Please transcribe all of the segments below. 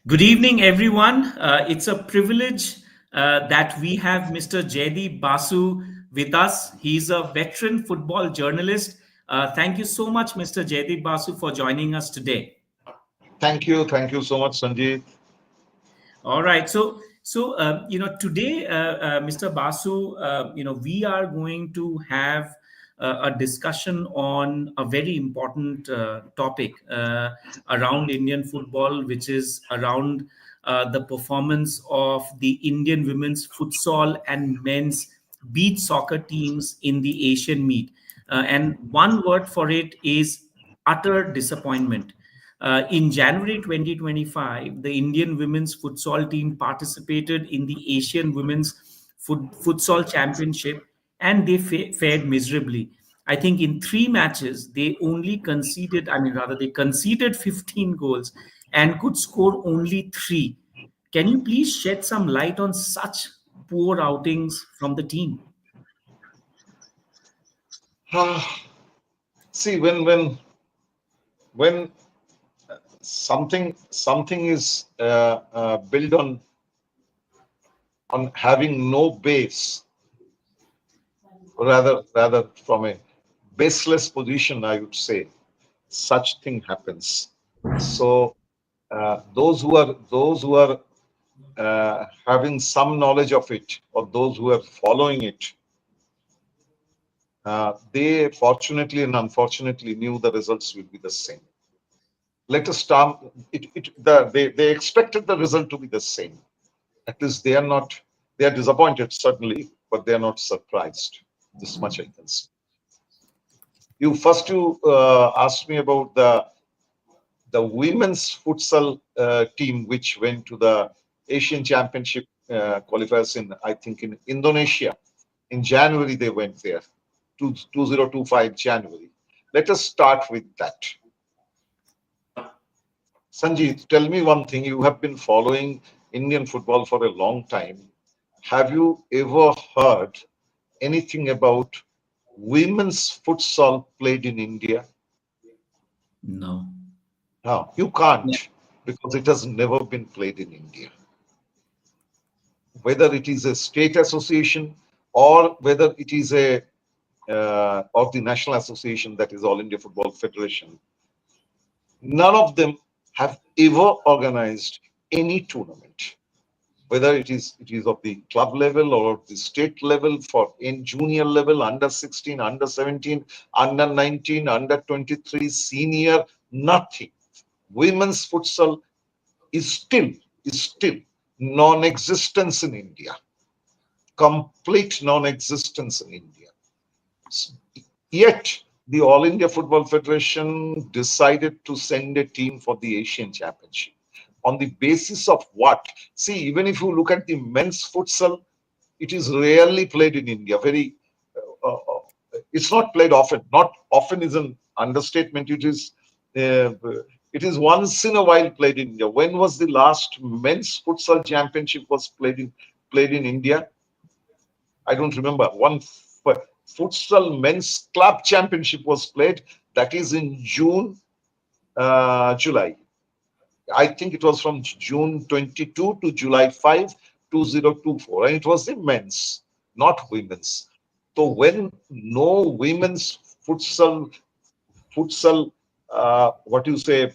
Good evening, everyone. It's a privilege that we have Mr. Jaideep Basu with us. He's a veteran football journalist. Thank you so much, Mr. Jaideep Basu, for joining us today. Thank you so much, Sanjeev. All right. Today, Mr. Basu, we are going to have a discussion on a very important topic around Indian football, which is around the performance of the Indian women's futsal and men's beach soccer teams in the Asian meet. And one word for it is utter disappointment. In January 2025, the Indian women's futsal team participated in the Asian Women's Futsal Championship and they fared miserably. I think in three matches, they only conceded, I mean, rather, they conceded 15 goals and could score only three. Can you please shed some light on such poor outings from the team? See, when something is built on having no base, rather from a baseless position, I would say, such thing happens. So those who are having some knowledge of it, or those who are following it, they fortunately and unfortunately knew the results will be the same. Let us start. They expected the result to be the same. At least they are not. They are disappointed certainly, but they are not surprised. This much I can say. You asked me about the women's futsal team which went to the Asian Championship qualifiers in, I think, in Indonesia. In January they went there, 2025 January. Let us start with that. Sanjeev, tell me one thing. You have been following Indian football for a long time. Have you ever heard anything about women's futsal played in India? No. No, you can't, because it has never been played in India. Whether it is a state association or whether it is a of the national association, that is All India Football Federation, none of them have ever organized any tournament, whether it is of the club level or the state level, for in junior level, under 16, under 17, under 19, under 23, senior, nothing. Women's futsal is still non-existence in India, complete non-existence in India. Yet the All India Football Federation decided to send a team for the Asian Championship. On the basis of what? See, even if you look at the men's futsal, it is rarely played in India. It's not played often. Not often is an understatement. Uh, it is once in a while played in India. When was the last men's futsal championship was played in India? I don't remember. One futsal men's club championship was played. That is in June, July. I think it was from June 22 to July 5, 2024. And it was the men's, not women's. So when no women's futsal, what you say,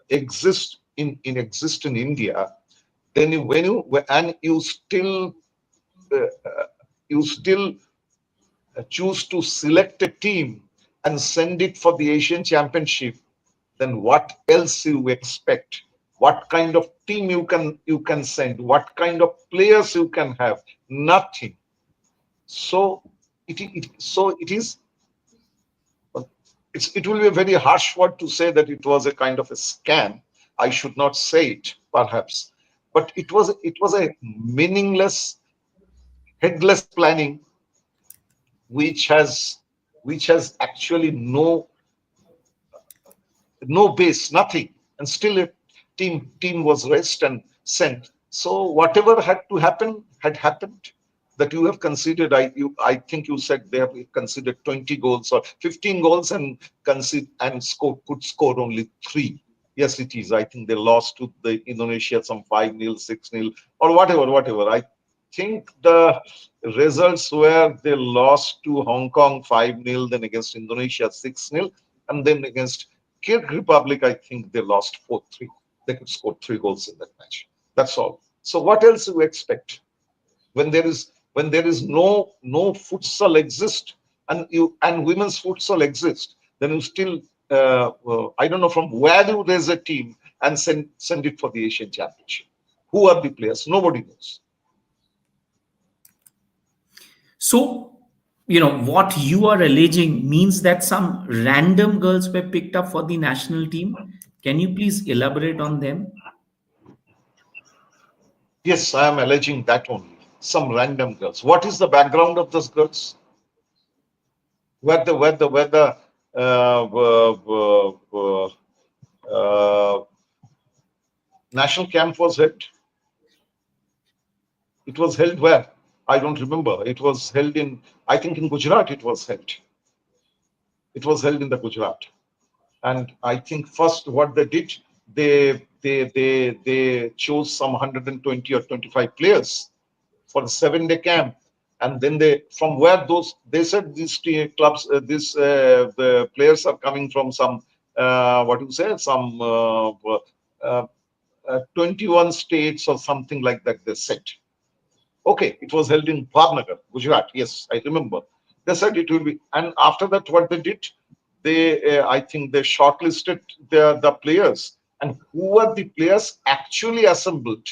exist in India, then uh, you still choose to select a team and send it for the Asian Championship, then what else you expect? What kind of team you can send? What kind of players you can have? Nothing. So it is. It will be a very harsh word to say that it was a kind of a scam. I should not say it, perhaps, but it was a meaningless, headless planning, which has which has actually no base, nothing, and still a team was raised and sent. So whatever had to happen had happened. That you have considered, I think you said they have considered 20 goals or 15 goals and could score only three. Yes, it is. I think they lost to the Indonesia some 5-0, 6-0, or whatever. I think the results were they lost to Hong Kong 5-0, then against Indonesia 6-0, and then against Kyrgyz Republic, I think they lost 4-3. They could score 3 goals in that match. That's all. So what else do you expect when there is no futsal exist, and women's futsal exist, then you still I don't know from where you raise a team and send it for the Asian Championship. Who are the players? Nobody knows. So, what you are alleging means that some random girls were picked up for the national team. Can you please elaborate on them? Yes, I am alleging that only. Some random girls. What is the background of those girls? Where the national camp was held? It was held where? I don't remember. It was held in, I think in Gujarat it was held. It was held in the Gujarat. And I think first what they did, they chose some 120 or 25 players for the 7-day camp. And then they, from where those, they said these clubs, the players are coming from some, what do you say, some 21 states or something like that, they said. Okay, it was held in Bhavnagar, Gujarat. Yes, I remember. They said it will be, and after that, what they did, I think they shortlisted the players, and who were the players actually assembled?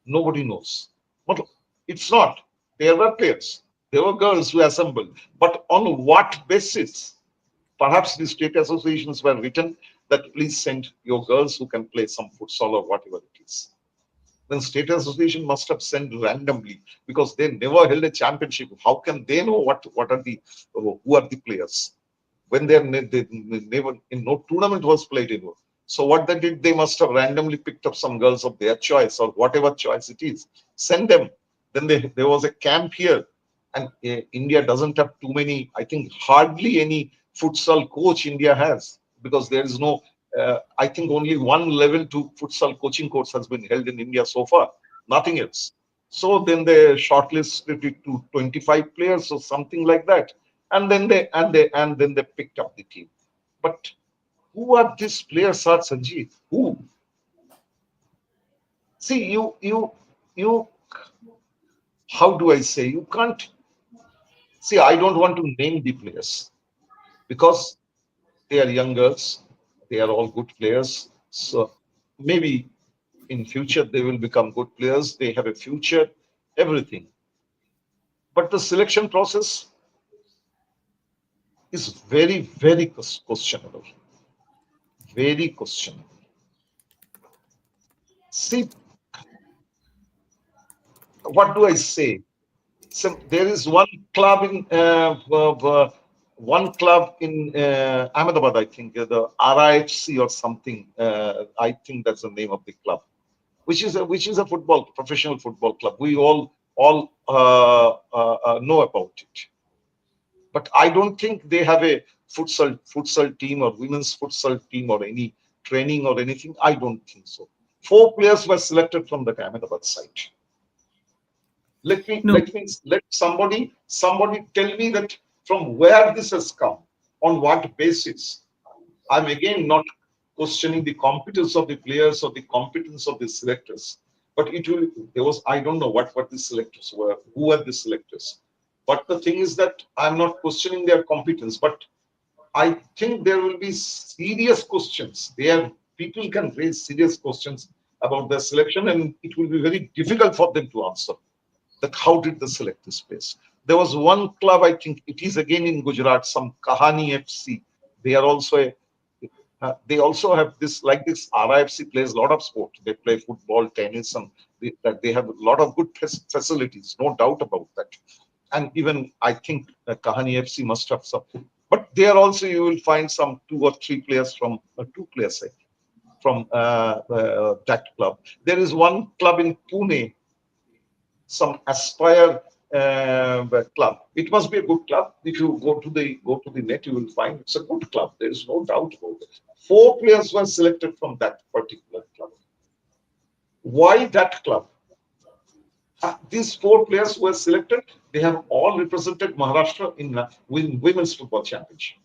Nobody knows. But it's not. There were players. There were girls who assembled, but on what basis? Perhaps the state associations were written that please send your girls who can play some futsal or whatever it is. Then state association must have sent randomly because they never held a championship. How can they know what are the who are the players when they never in no tournament was played in? So what they did, they must have randomly picked up some girls of their choice or whatever choice it is, send them. Then there was a camp here, and India doesn't have too many. I think hardly any futsal coach India has because there is no I think only one level two futsal coaching course has been held in India so far, nothing else. So then they shortlisted it to 25 players or something like that, and then they picked up the team. But who are these players, are Sanjeev? Who? See, you. How do I say? You can't see. I don't want to name the players because they are young girls. They are all good players. So maybe in future they will become good players. They have a future, everything. But the selection process is very questionable. Very questionable. See, what do I say? So there is one club in Ahmedabad, I think, the RIFC or something. I think that's the name of the club, which is a professional football club. We all know about it. But I don't think they have a futsal team or women's futsal team or any training or anything. I don't think so. 4 players were selected from the Ahmedabad side. No, Let somebody tell me that from where this has come, on what basis. I'm again not questioning the competence of the players or the competence of the selectors, but there was, I don't know what the selectors were, who were the selectors. But the thing is that I'm not questioning their competence, but I think there will be serious questions. People can raise serious questions about their selection, and it will be very difficult for them to answer that how did they select this place. There was one club, I think it is again in Gujarat, some Kahani FC. They are also they also have this, like this RIFC plays a lot of sport. They play football, tennis, and they have a lot of good facilities, no doubt about that. And even I think Kahani FC must have some. But there also you will find some 2 or 3 players from 2 players from that club. There is one club in Pune, some Aspire club. It must be a good club. If you go to the net, you will find it's a good club. There is no doubt about it. Four players were selected from that particular club. Why that club? These four players who were selected, they have all represented Maharashtra in women's football championship,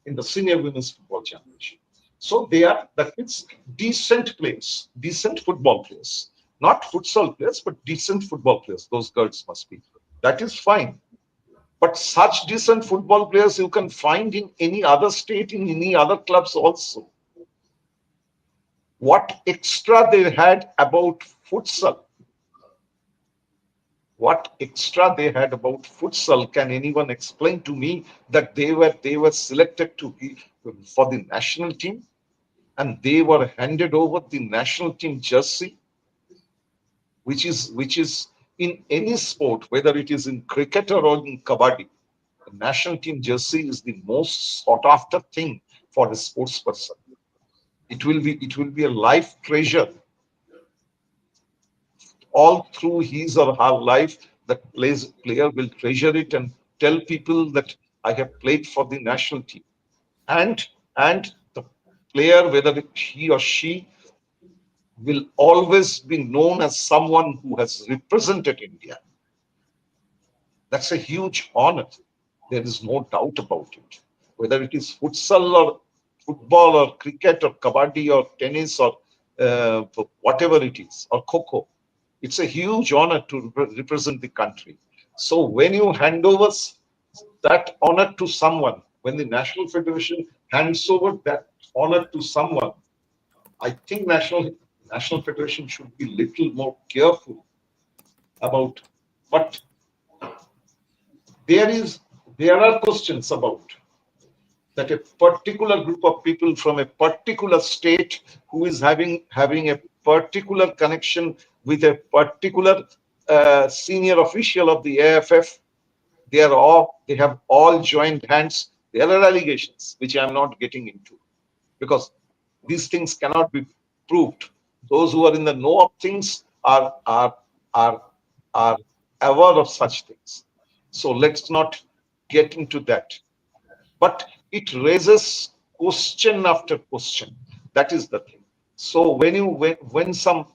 in the senior women's football championship. So they are, that means, decent players, decent football players, not futsal players, but decent football players. Those girls must be. That is fine. But such decent football players you can find in any other state, in any other clubs also. What extra they had about futsal? What extra they had about futsal? Can anyone explain to me that they were selected to be for the national team, and they were handed over the national team jersey, which is in any sport, whether it is in cricket or in kabaddi, the national team jersey is the most sought after thing for a sports person. It will be a life treasure all through his or her life. That player will treasure it and tell people that I have played for the national team. And the player, whether he or she, will always be known as someone who has represented India. That's a huge honor. There is no doubt about it. Whether it is futsal or football or cricket or kabaddi or tennis or uh, whatever it is, or kho, it's a huge honor to represent the country. So when you hand over that honor to someone, when the National Federation hands over that honor to someone, I think National Federation should be little more careful about. But there is there are questions about that a particular group of people from a particular state who is having a particular connection with a particular senior official of the AFF. They have all joined hands. There are allegations which I am not getting into, because these things cannot be proved. Those who are in the know of things are are aware of such things. So let's not get into that. But it raises question after question. That is the thing. So when some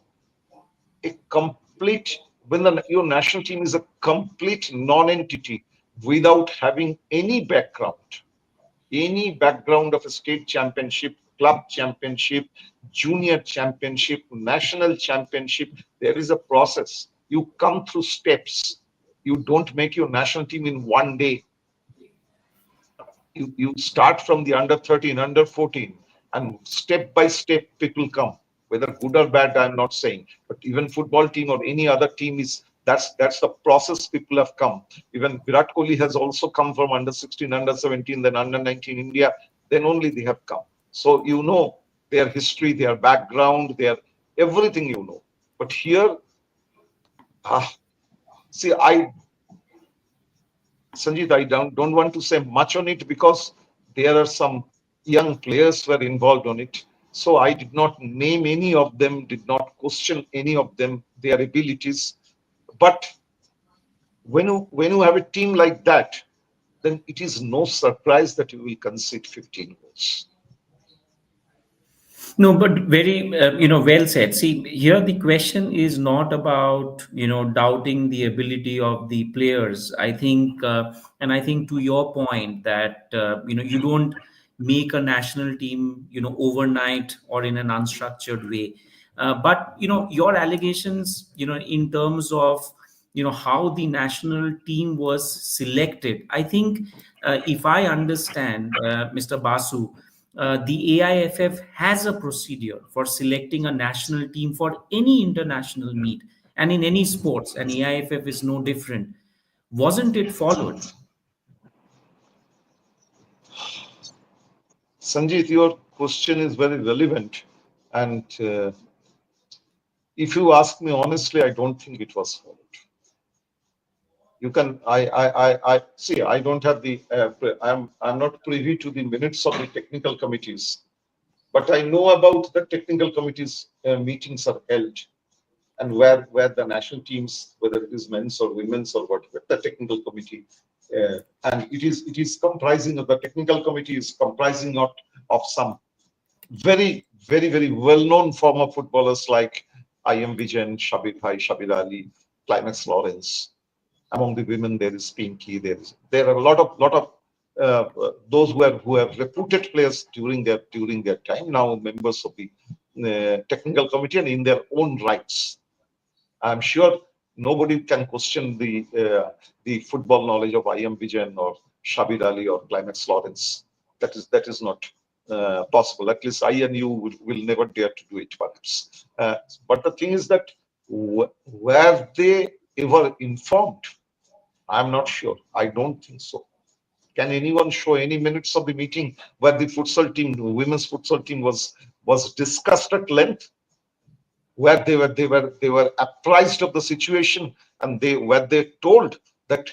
a complete when your national team is a complete non-entity without having any background of a state championship, club championship, junior championship, national championship, there is a process. You come through steps. You don't make your national team in one day. You start from the under 13, under 14, and step by step people come. Whether good or bad, I'm not saying, but even football team or any other team is that's the process people have come. Even Virat Kohli has also come from under 16, under 17, then under 19 India. Then only they have come. So you know their history, their background, their everything you know. But here, ah, see, Sanjit, I don't want to say much on it because there are some young players were involved on it. So I did not name any of them, did not question any of them, their abilities. But when you have a team like that, then it is no surprise that you will concede 15 goals. No, but very, well said. See, here the question is not about, doubting the ability of the players. I think, and I think to your point that, you don't make a national team, overnight or in an unstructured way. But, your allegations, in terms of, how the national team was selected, I think, if I understand, Mr. Basu, the AIFF has a procedure for selecting a national team for any international meet and in any sports, and AIFF is no different. Wasn't it followed? Sanjit, your question is very relevant. And if you ask me honestly, I don't think it was followed. You can I see, I don't have the I'm not privy to the minutes of the technical committees, but I know about the technical committees meetings are held, and where the national teams, whether it is men's or women's or whatever, the technical committee, and it is comprising of the technical committee is comprising of some very well-known former footballers like I.M. Vijayan, Shabir Ali, Climax Lawrence. Among the women, there is Pinky. There are a lot of those who have reputed players during their time, now members of the technical committee and in their own rights. I'm sure nobody can question the football knowledge of I.M. Vijayan or Shabir Ali or Climax Lawrence. That is not possible. At least I and you will never dare to do it, perhaps. But the thing is that were they ever informed? I'm not sure. I don't think so. Can anyone show any minutes of the meeting where the futsal team, the women's futsal team, was discussed at length, where they were apprised of the situation, and they told that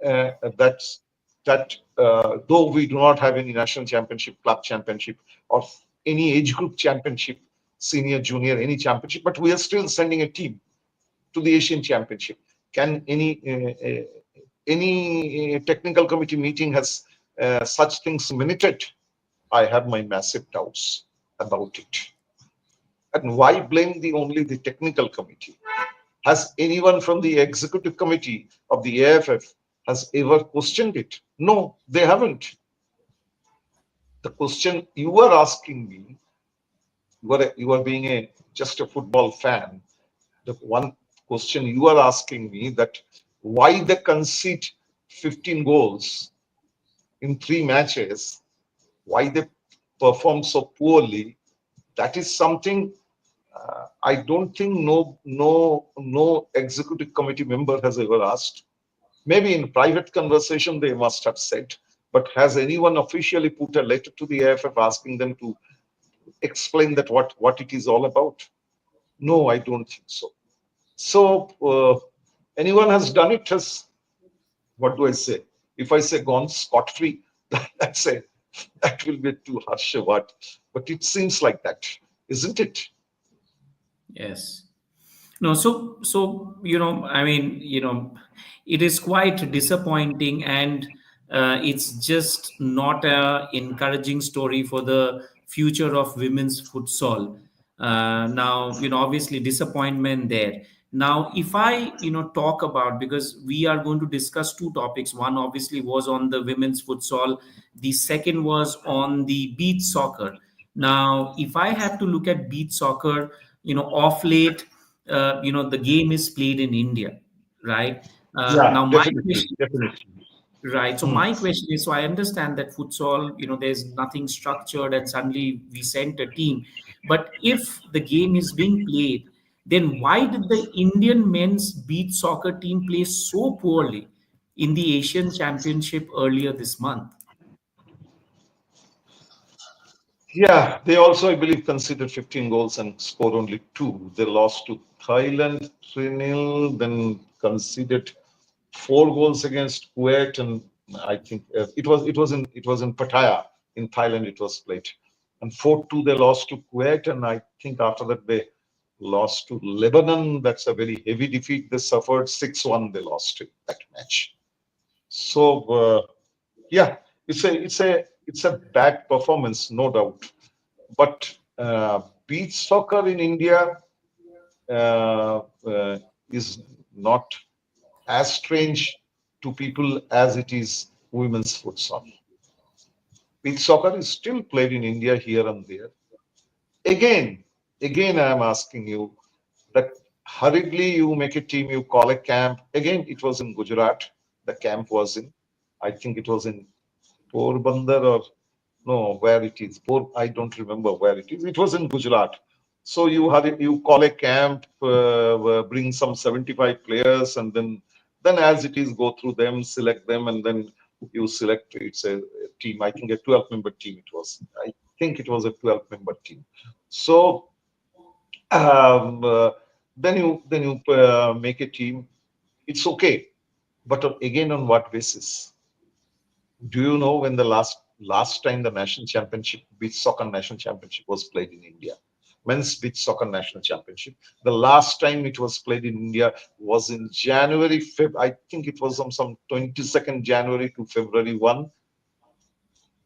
uh, that's that though we do not have any national championship, club championship, or any age group championship, senior, junior, any championship, but we are still sending a team to the Asian Championship. Can any technical committee meeting has such things minuted? I have my massive doubts about it. And why blame only the technical committee? Has anyone from the executive committee of the AFF has ever questioned it? No, they haven't. The question you are asking me, you are being just a football fan. The one question you are asking me, that why they concede 15 goals in 3 matches, why they perform so poorly, that is something I don't think no executive committee member has ever asked. Maybe in private conversation they must have said, but has anyone officially put a letter to the AFF asking them to explain that what it is all about? No, I don't think so. So anyone has done it has, what do I say? If I say gone scot free, that's a that will be too harsh a word, but it seems like that, isn't it? Yes. No, so I mean, it is quite disappointing, and it's just not a encouraging story for the future of women's futsal. Now, obviously disappointment there. Now, if I, talk about, because we are going to discuss two topics. One obviously was on the women's futsal. The second was on the beach soccer. Now, if I have to look at beach soccer, off late, the game is played in India, right? Yeah, Now my definitely, question, definitely. right? So Hmm. my question is, so I understand that futsal, there's nothing structured, and suddenly we sent a team. But if the game is being played, then why did the Indian men's beach soccer team play so poorly in the Asian Championship earlier this month? Yeah, they also, I believe, conceded 15 goals and scored only two. They lost to Thailand 3-0, then conceded 4 goals against Kuwait, and I think it was in Pattaya in Thailand. It was played, and 4-2 they lost to Kuwait, and I think after that they lost to Lebanon. That's a very heavy defeat they suffered. 6-1 they lost in that match. So yeah, it's a bad performance, no doubt. But beach soccer in India is not as strange to people as it is women's futsal. Beach soccer is still played in India here and there. Again, again, I am asking you that hurriedly you make a team, you call a camp. Again, it was in Gujarat. The camp was in, I think it was in Porbandar, or no, where it is. I don't remember where it is. It was in Gujarat. So you call a camp, bring some 75 players, and then as it is, go through them, select them, and then you select. It's a team. I think a 12-member team. It was. I think it was a 12-member team. So um, uh, then you make a team. It's okay, but again, on what basis? Do you know when the last time the national championship, beach soccer national championship, was played in India? Men's beach soccer national championship. The last time it was played in India was in January, I think it was on some 22nd January to February 1,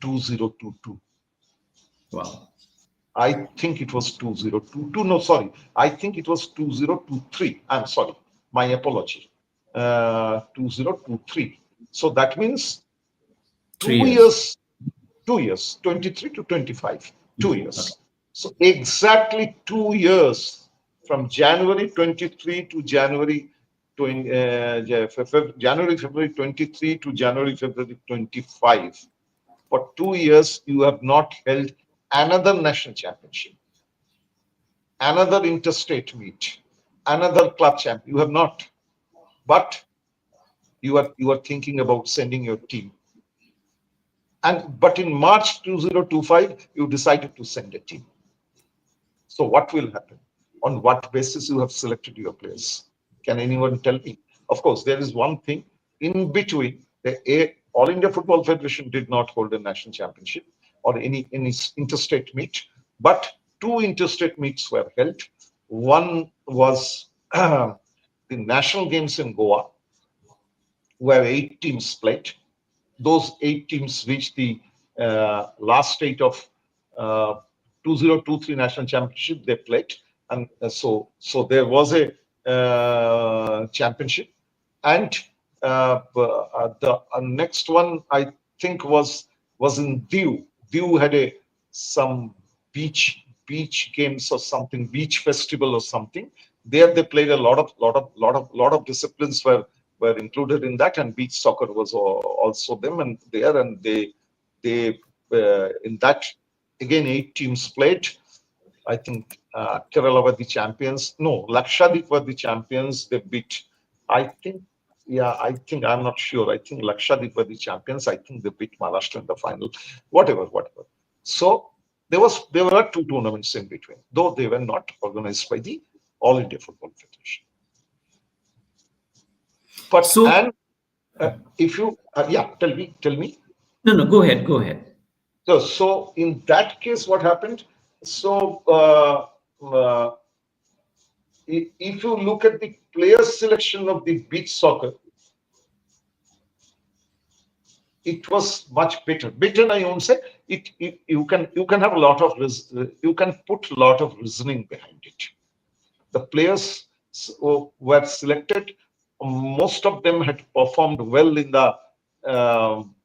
2022. Wow. I think it was 2022. No, sorry. I think it was 2023. I'm sorry. My apology. 2023. So that means 3 two years. years, 2 years, 23 to 25, Mm. two Okay. years. So exactly 2 years from January 23 to January 20, January, February 23 to January, February 25. For 2 years, you have not held another national championship, another interstate meet, another club champ. You have not, but you are thinking about sending your team. And but in March 2025, you decided to send a team. So what will happen? On what basis you have selected your players? Can anyone tell me? Of course, there is one thing in between. All India Football Federation did not hold a national championship or any interstate meet, but two interstate meets were held. One was the national games in Goa, where 8 teams played. Those 8 teams reached the last state of uh, 2023 national championship they played, and so there was a championship. And the next one I think was in Diu. Diu had a some beach games or something, beach festival or something. There they played a lot of disciplines were included in that, and beach soccer was also them and there, and they in that again 8 teams played. I think Kerala were the champions. No, Lakshadweep were the champions. They beat. I think, yeah, I think I'm not sure. I think Lakshadweep were the champions. I think they beat Maharashtra in the final. Whatever. So there were two tournaments in between, though they were not organized by the All India Football Federation. But So and if you yeah, tell me. no, no, go ahead, go ahead. So in that case, what happened? So if you look at the player selection of the beach soccer, it was much better. Better, I won't say. You can have a lot of you can put a lot of reasoning behind it. The players were selected. Most of them had performed well in the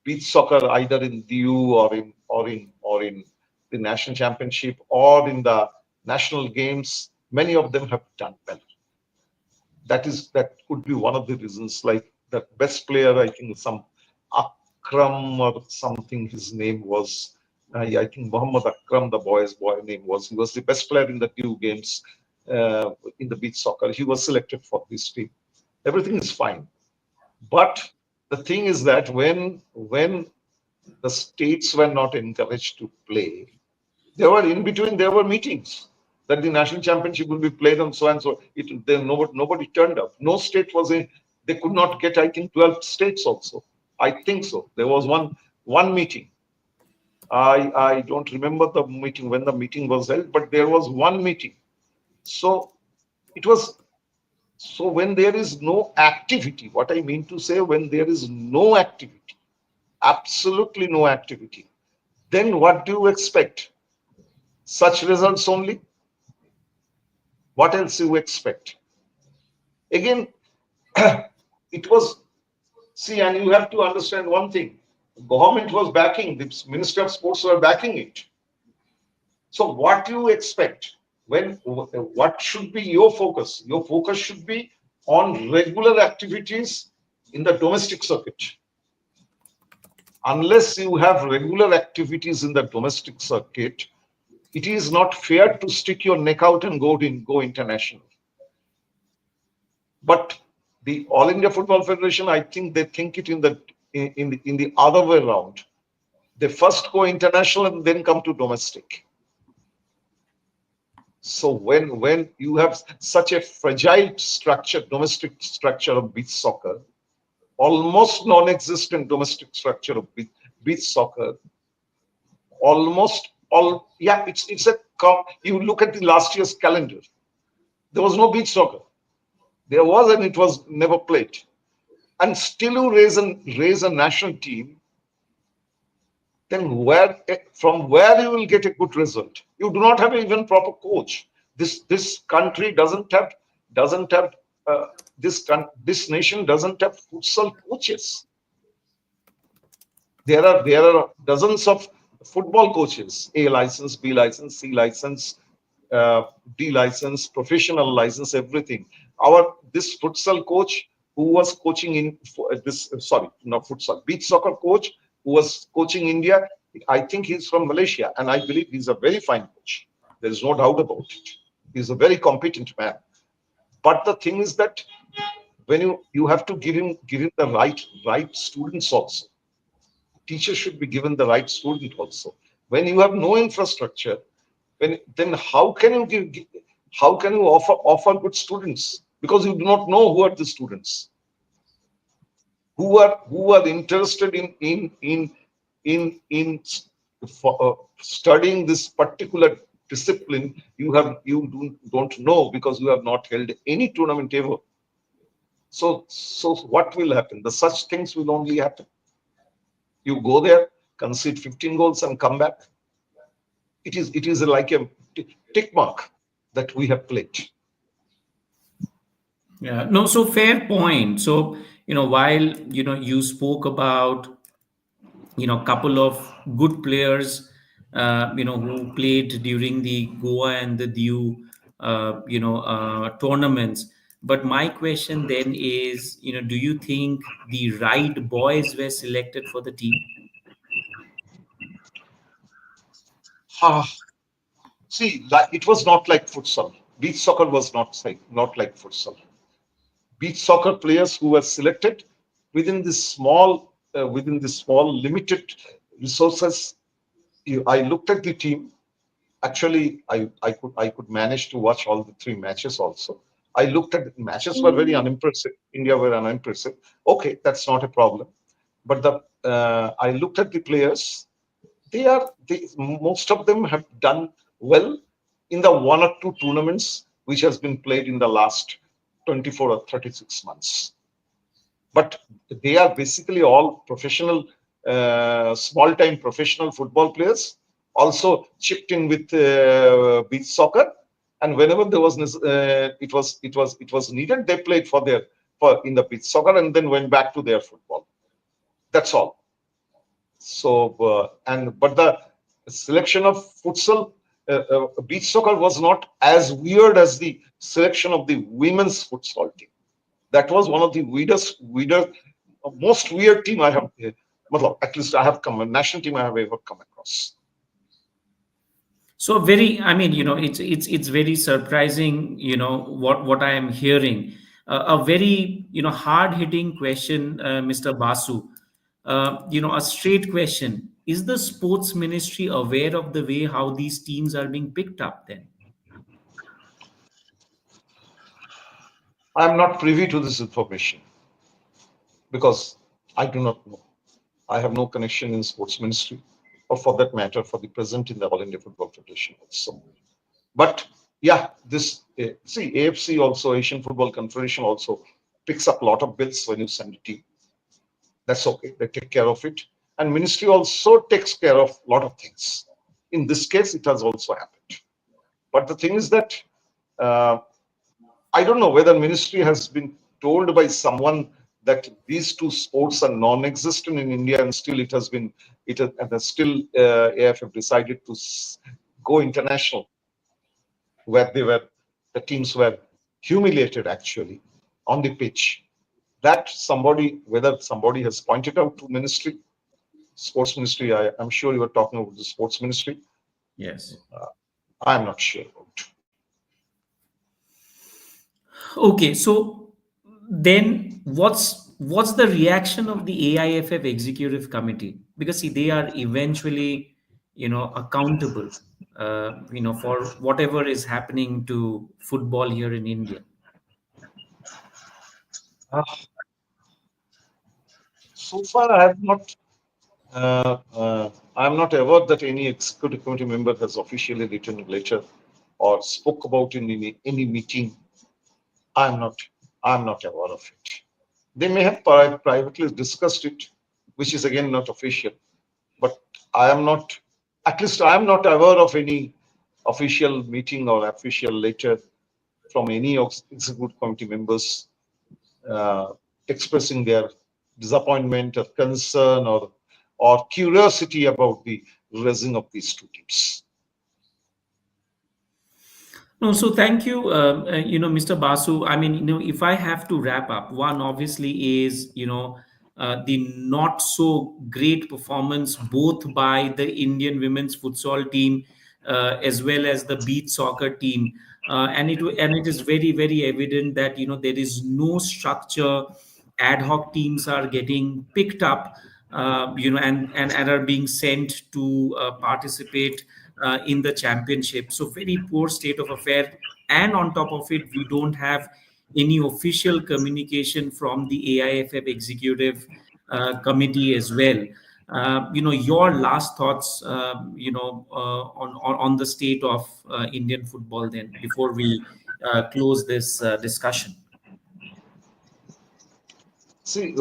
beach soccer, either in DU or in the national championship or in the national games. Many of them have done well. That could be one of the reasons. Like the best player, I think some Akram or something. His name was. Yeah, I think Muhammad Akram, the boy's boy name was. He was the best player in the two games in the beach soccer. He was selected for this team. Everything is fine, but the thing is that when the states were not encouraged to play, there were in between there were meetings that the national championship will be played on so and so. Then nobody turned up. No state was in. They could not get. I think 12 states also. I think so. There was one meeting. I don't remember the meeting when the meeting was held, but there was one meeting. So it was. So when there is no activity, what I mean to say, when there is no activity, absolutely no activity, then what do you expect? Such results only? What else you expect? Again, it was, see, and you have to understand one thing. Government was backing, the Minister of Sports were backing it. So what do you expect? What should be your focus? Your focus should be on regular activities in the domestic circuit. Unless you have regular activities in the domestic circuit, it is not fair to stick your neck out and go international. But the All India Football Federation, I think they think it in the other way around. They first go international and then come to domestic. So when you have such a fragile structure, domestic structure of beach soccer, almost non-existent domestic structure of beach soccer, almost all, yeah, it's a you look at the last year's calendar, there was no beach soccer. There was, and it was never played. And still you raise a national team, then from where you will get a good result? You do not have even proper coach. This country doesn't have uh, this nation doesn't have futsal coaches. There are dozens of football coaches: A license, B license, C license, uh, D license, professional license, everything. Our this futsal coach who was coaching in this sorry, not futsal, beach soccer coach who was coaching India. I think he's from Malaysia, and I believe he's a very fine coach. There is no doubt about it. He's a very competent man. But the thing is that when you have to give him the right students also. Teachers should be given the right student also. When you have no infrastructure, then how can you offer good students, because you do not know who are the students who are interested in studying this particular discipline. You don't know, because you have not held any tournament ever. So what will happen? The such things will only happen. You go there, concede 15 goals, and come back. It is like a tick mark that we have played. Yeah, no, so fair point. So, while, you spoke about, couple of good players, who played during the Goa and the Diu, tournaments. But my question then is, do you think the right boys were selected for the team? Ah, see, like, it was not like futsal. Beach soccer was not like futsal. Beach soccer players who were selected within this small limited resources. I looked at the team. Actually, I could manage to watch all the three matches also. I looked at the matches were very unimpressive. India were unimpressive. Okay, that's not a problem. But I looked at the players. Most of them have done well in the one or two tournaments which has been played in the last 24 or 36 months. But they are basically all professional, small-time professional football players, also chipped in with beach soccer. And whenever it was needed, they played for in the beach soccer, and then went back to their football. That's all. But the selection of futsal, beach soccer was not as weird as the selection of the women's futsal team. That was one of the most weird team I have, at least I have come, a national team I have ever come across. So very, I mean, it's very surprising, what I am hearing. A very, hard hitting question, Mr. Basu. A straight question: is the sports ministry aware of the way how these teams are being picked up? Then, I am not privy to this information because I do not know. I have no connection in sports ministry, or for that matter, for the present in the All India Football Federation also. But yeah, see, AFC also, Asian Football Confederation also picks up a lot of bills when you send a team. That's okay. They take care of it. And ministry also takes care of a lot of things. In this case, it has also happened. But the thing is that uh, I don't know whether ministry has been told by someone that these two sports are non-existent in India, and still still AFF decided to go international, where the teams were humiliated actually on the pitch. That whether somebody has pointed out to ministry, sports ministry. I'm sure you are talking about the sports ministry. yes. I'm not sure about. Okay, so then what's the reaction of the AIFF executive committee? Because see, they are eventually, accountable, for whatever is happening to football here in India. Uh, so far, I have not. I'm not aware that any executive committee member has officially written a letter or spoke about in any meeting. I'm not. I'm not aware of it. They may have privately discussed it, which is again not official. but I am not, at least I am not aware of any official meeting or official letter from any of executive committee members uh, expressing their disappointment or concern or curiosity about the raising of these two teams. No, so thank you, Mr. Basu. I mean, if I have to wrap up, one obviously is, the not so great performance both by the Indian women's futsal team as well as the beach soccer team, and it is very very evident that there is no structure. Ad hoc teams are getting picked up, and are being sent to participate in the championship. So very poor state of affair, and on top of it, we don't have any official communication from the AIFF executive committee as well. Your last thoughts, on the state of Indian football, then before we close this discussion. See,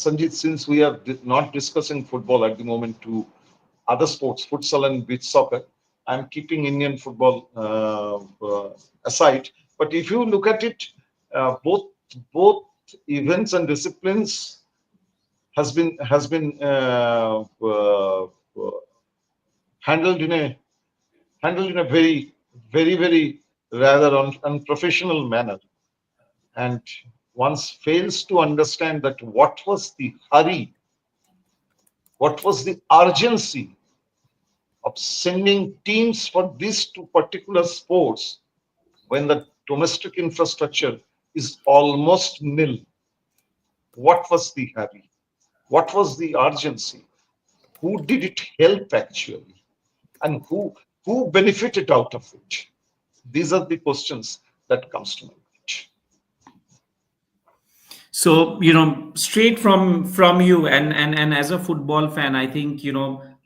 Sanjit, since we are not discussing football at the moment to other sports, futsal and beach soccer, I'm keeping Indian football aside. But if you look at it, both events and disciplines has been handled in a very rather unprofessional manner, and once fails to understand that what was the hurry, what was the urgency of sending teams for these two particular sports when the domestic infrastructure is almost nil. What was the hurry? What was the urgency? Who did it help actually? And who benefited out of it? These are the questions that comes to my mind. So, straight from you, and as a football fan, I think,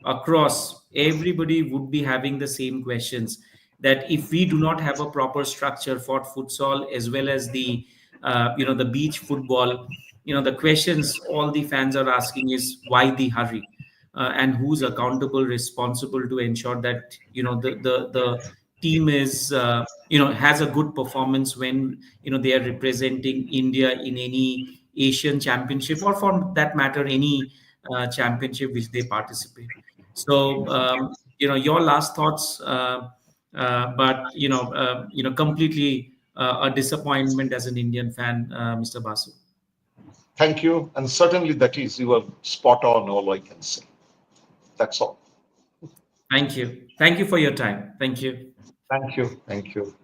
across everybody would be having the same questions, that if we do not have a proper structure for futsal as well as the beach football, the questions all the fans are asking is why the hurry, and who's accountable, responsible to ensure that the team is has a good performance when they are representing India in any Asian championship, or for that matter any championship which they participate. So your last thoughts, but completely a disappointment as an Indian fan, Mr. Basu. Thank you. And certainly that is, you are spot on, all I can say. That's all. Thank you for your time. Thank you. Thank you. Thank you.